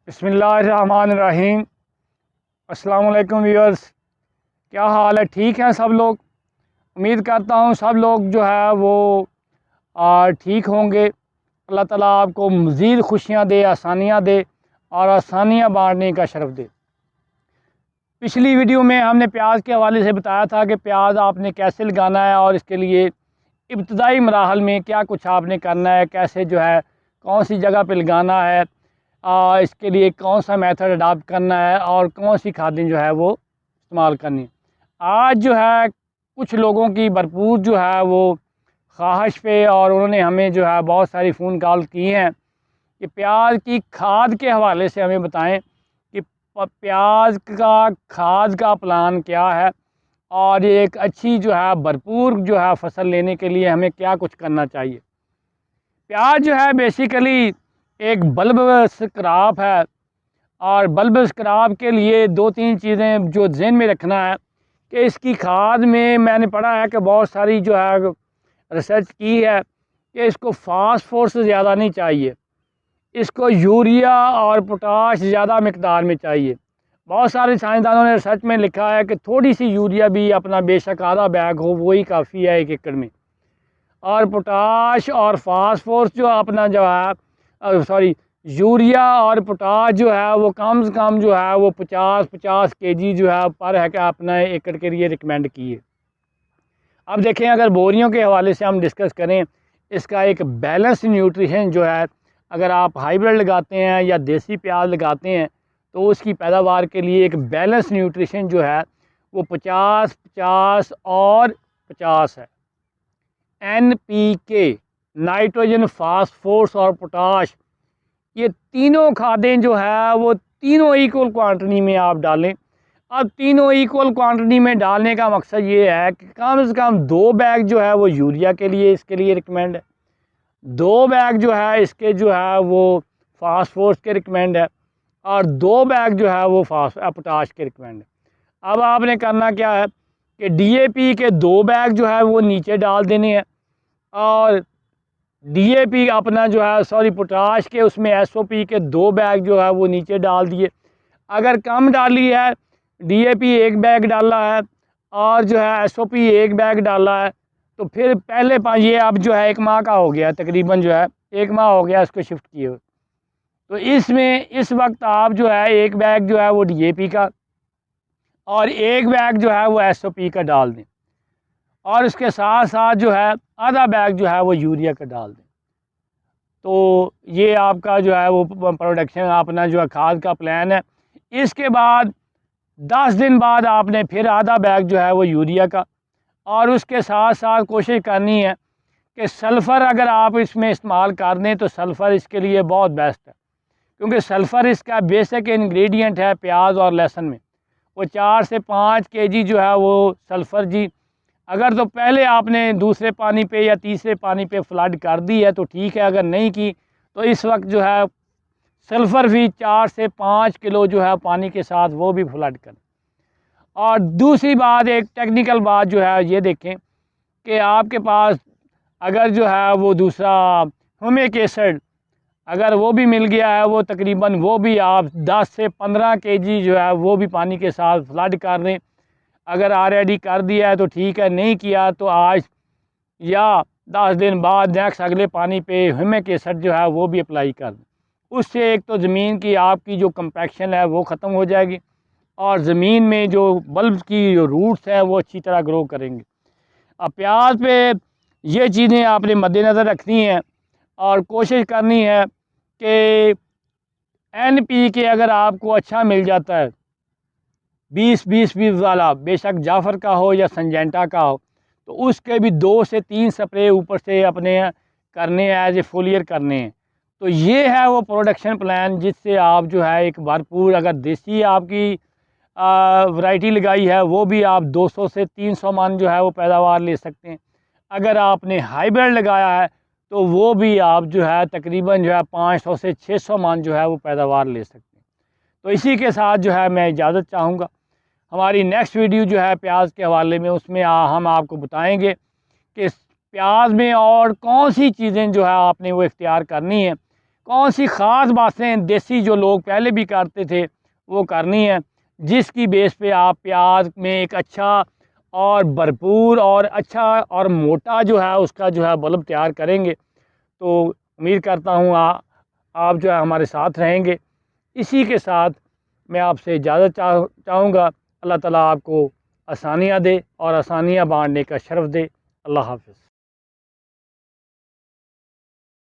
بسم اللہ الرحمن الرحیم۔ السلام علیکم ویورز، کیا حال ہے؟ ٹھیک ہیں سب لوگ؟ امید کرتا ہوں سب لوگ جو ہے وہ ٹھیک ہوں گے۔ اللہ تعالیٰ آپ کو مزید خوشیاں دے، آسانیاں دے اور آسانیاں بانٹنے کا شرف دے۔ پچھلی ویڈیو میں ہم نے پیاز کے حوالے سے بتایا تھا کہ پیاز آپ نے کیسے لگانا ہے اور اس کے لیے ابتدائی مراحل میں کیا کچھ آپ نے کرنا ہے، کیسے جو ہے کون سی جگہ پہ لگانا ہے، اس کے لیے کون سا میتھڈ اڈاپٹ کرنا ہے اور کون سی کھادیں جو ہے وہ استعمال کرنی۔ آج جو ہے کچھ لوگوں کی بھرپور جو ہے وہ خواہش پہ اور انہوں نے ہمیں جو ہے بہت ساری فون کال کی ہیں کہ پیاز کی کھاد کے حوالے سے ہمیں بتائیں کہ پیاز کا کھاد کا پلان کیا ہے اور ایک اچھی جو ہے بھرپور جو ہے فصل لینے کے لیے ہمیں کیا کچھ کرنا چاہیے۔ پیاز جو ہے بیسیکلی ایک بلب اسکراپ ہے اور بلب اسکراپ کے لیے دو تین چیزیں جو ذہن میں رکھنا ہے کہ اس کی کھاد میں نے پڑھا ہے کہ بہت ساری جو ہے ریسرچ کی ہے کہ اس کو فاسفورس زیادہ نہیں چاہیے، اس کو یوریا اور پوٹاش زیادہ مقدار میں چاہیے۔ بہت سارے سائنسدانوں نے ریسرچ میں لکھا ہے کہ تھوڑی سی یوریا بھی اپنا بے شک آدھا بیگ ہو وہی کافی ہے 1 ایکڑ میں، اور پوٹاش اور فاسفورس جو اپنا جو ہے یوریا اور پوٹاش جو ہے وہ کم سے کم جو ہے وہ 50 kg جو ہے پر ہے کہ اپنا ایکڑ کے لیے ریکمینڈ کیے۔ اب دیکھیں اگر بوریوں کے حوالے سے ہم ڈسکس کریں، اس کا ایک بیلنس نیوٹریشن جو ہے اگر آپ ہائیبرڈ لگاتے ہیں یا دیسی پیاز لگاتے ہیں تو اس کی پیداوار کے لیے ایک بیلنس نیوٹریشن جو ہے وہ 50 اور 50 ہے۔ NPK، نائٹروجن، فاسفورس اور پوٹاش، یہ تینوں کھادیں جو ہے وہ تینوں ایکول کوانٹٹی میں آپ ڈالیں۔ اب تینوں ایکول کوانٹٹی میں ڈالنے کا مقصد یہ ہے کہ کم سے کم 2 بیگ جو ہے وہ یوریا کے لیے اس کے لیے ریکمینڈ ہے، 2 بیگ جو ہے اس کے جو ہے وہ فاسفورس کے ریکمینڈ ہے اور 2 بیگ جو ہے وہ پوٹاش کے ریکمینڈ ہے۔ اب آپ نے کرنا کیا ہے کہ DAP کے 2 بیگ جو ہے وہ نیچے ڈال دینے ہیں اور DAP اپنا جو ہے پوٹاش کے اس میں SOP کے 2 بیگ جو ہے وہ نیچے ڈال دیے۔ اگر کم ڈالی ہے DAP 1 بیگ ڈالا ہے اور جو ہے SOP 1 بیگ ڈالا ہے تو پھر پہلے یہ اب جو ہے 1 ماہ کا ہو گیا، تقریباً جو ہے 1 ماہ ہو گیا اس کو شفٹ کیے ہوئے، تو اس میں اس وقت آپ جو ہے 1 بیگ جو ہے وہ DAP کا اور 1 بیگ جو ہے وہ SOP کا ڈال دیں اور اس کے ساتھ ساتھ جو ہے آدھا بیگ جو ہے وہ یوریا کا ڈال دیں۔ تو یہ آپ کا جو ہے وہ پروڈکشن اپنا جو ہے کھاد کا پلان ہے۔ اس کے بعد 10 دن بعد آپ نے پھر آدھا بیگ جو ہے وہ یوریا کا اور اس کے ساتھ ساتھ کوشش کرنی ہے کہ سلفر اگر آپ اس میں استعمال کر دیں تو سلفر اس کے لیے بہت بیسٹ ہے، کیونکہ سلفر اس کا بیسک انگریڈینٹ ہے پیاز اور لہسن میں۔ وہ 4 سے 5 kg جو ہے وہ سلفر جی اگر تو پہلے آپ نے دوسرے پانی پہ یا تیسرے پانی پہ فلڈ کر دی ہے تو ٹھیک ہے، اگر نہیں کی تو اس وقت جو ہے سلفر بھی 4 سے 5 کلو جو ہے پانی کے ساتھ وہ بھی فلڈ کریں۔ اور دوسری بات، ایک ٹیکنیکل بات جو ہے یہ دیکھیں کہ آپ کے پاس اگر جو ہے وہ دوسرا ہیومک ایسڈ اگر وہ بھی مل گیا ہے وہ تقریباً وہ بھی آپ 10 سے 15 kg جو ہے وہ بھی پانی کے ساتھ فلڈ کر دیں۔ اگر آلریڈی کر دیا ہے تو ٹھیک ہے، نہیں کیا تو آج یا 10 دن بعد نیکسٹ اگلے پانی پہ ہیومک ایسڈ جو ہے وہ بھی اپلائی کر دیں۔ اس سے ایک تو زمین کی آپ کی جو کمپیکشن ہے وہ ختم ہو جائے گی اور زمین میں جو بلب کی جو روٹس ہیں وہ اچھی طرح گرو کریں گے۔ اب پیاز پہ یہ چیزیں آپ نے مد نظر رکھنی ہیں اور کوشش کرنی ہے کہ NPK اگر آپ کو اچھا مل جاتا ہے 20-20-20 والا، بے شک جعفر کا ہو یا سنجنٹا کا ہو، تو اس کے بھی 2 سے 3 سپرے اوپر سے اپنے کرنے ہیں، ایز اے فولیئر کرنے ہیں۔ تو یہ ہے وہ پروڈکشن پلان جس سے آپ جو ہے ایک بھرپور، اگر دیسی آپ کی ورائٹی لگائی ہے وہ بھی آپ 200 سے 300 من جو ہے وہ پیداوار لے سکتے ہیں۔ اگر آپ نے ہائیبرڈ لگایا ہے تو وہ بھی آپ جو ہے تقریباً جو ہے 500 سے 600 من جو ہے وہ پیداوار لے سکتے ہیں۔ تو اسی کے ساتھ جو ہے میں اجازت چاہوں گا۔ ہماری نیکسٹ ویڈیو جو ہے پیاز کے حوالے میں، اس میں ہم آپ کو بتائیں گے کہ پیاز میں اور کون سی چیزیں جو ہے آپ نے وہ اختیار کرنی ہیں۔ کون سی خاص باتیں دیسی جو لوگ پہلے بھی کرتے تھے وہ کرنی ہے، جس کی بیس پہ آپ پیاز میں ایک اچھا اور بھرپور اور اچھا اور موٹا جو ہے اس کا جو ہے بلب تیار کریں گے۔ تو امید کرتا ہوں آپ جو ہے ہمارے ساتھ رہیں گے۔ اسی کے ساتھ میں آپ سے اجازت چاہوں گا۔ اللہ تعالیٰ آپ کو آسانیاں دے اور آسانیاں بانٹنے کا شرف دے۔ اللہ حافظ۔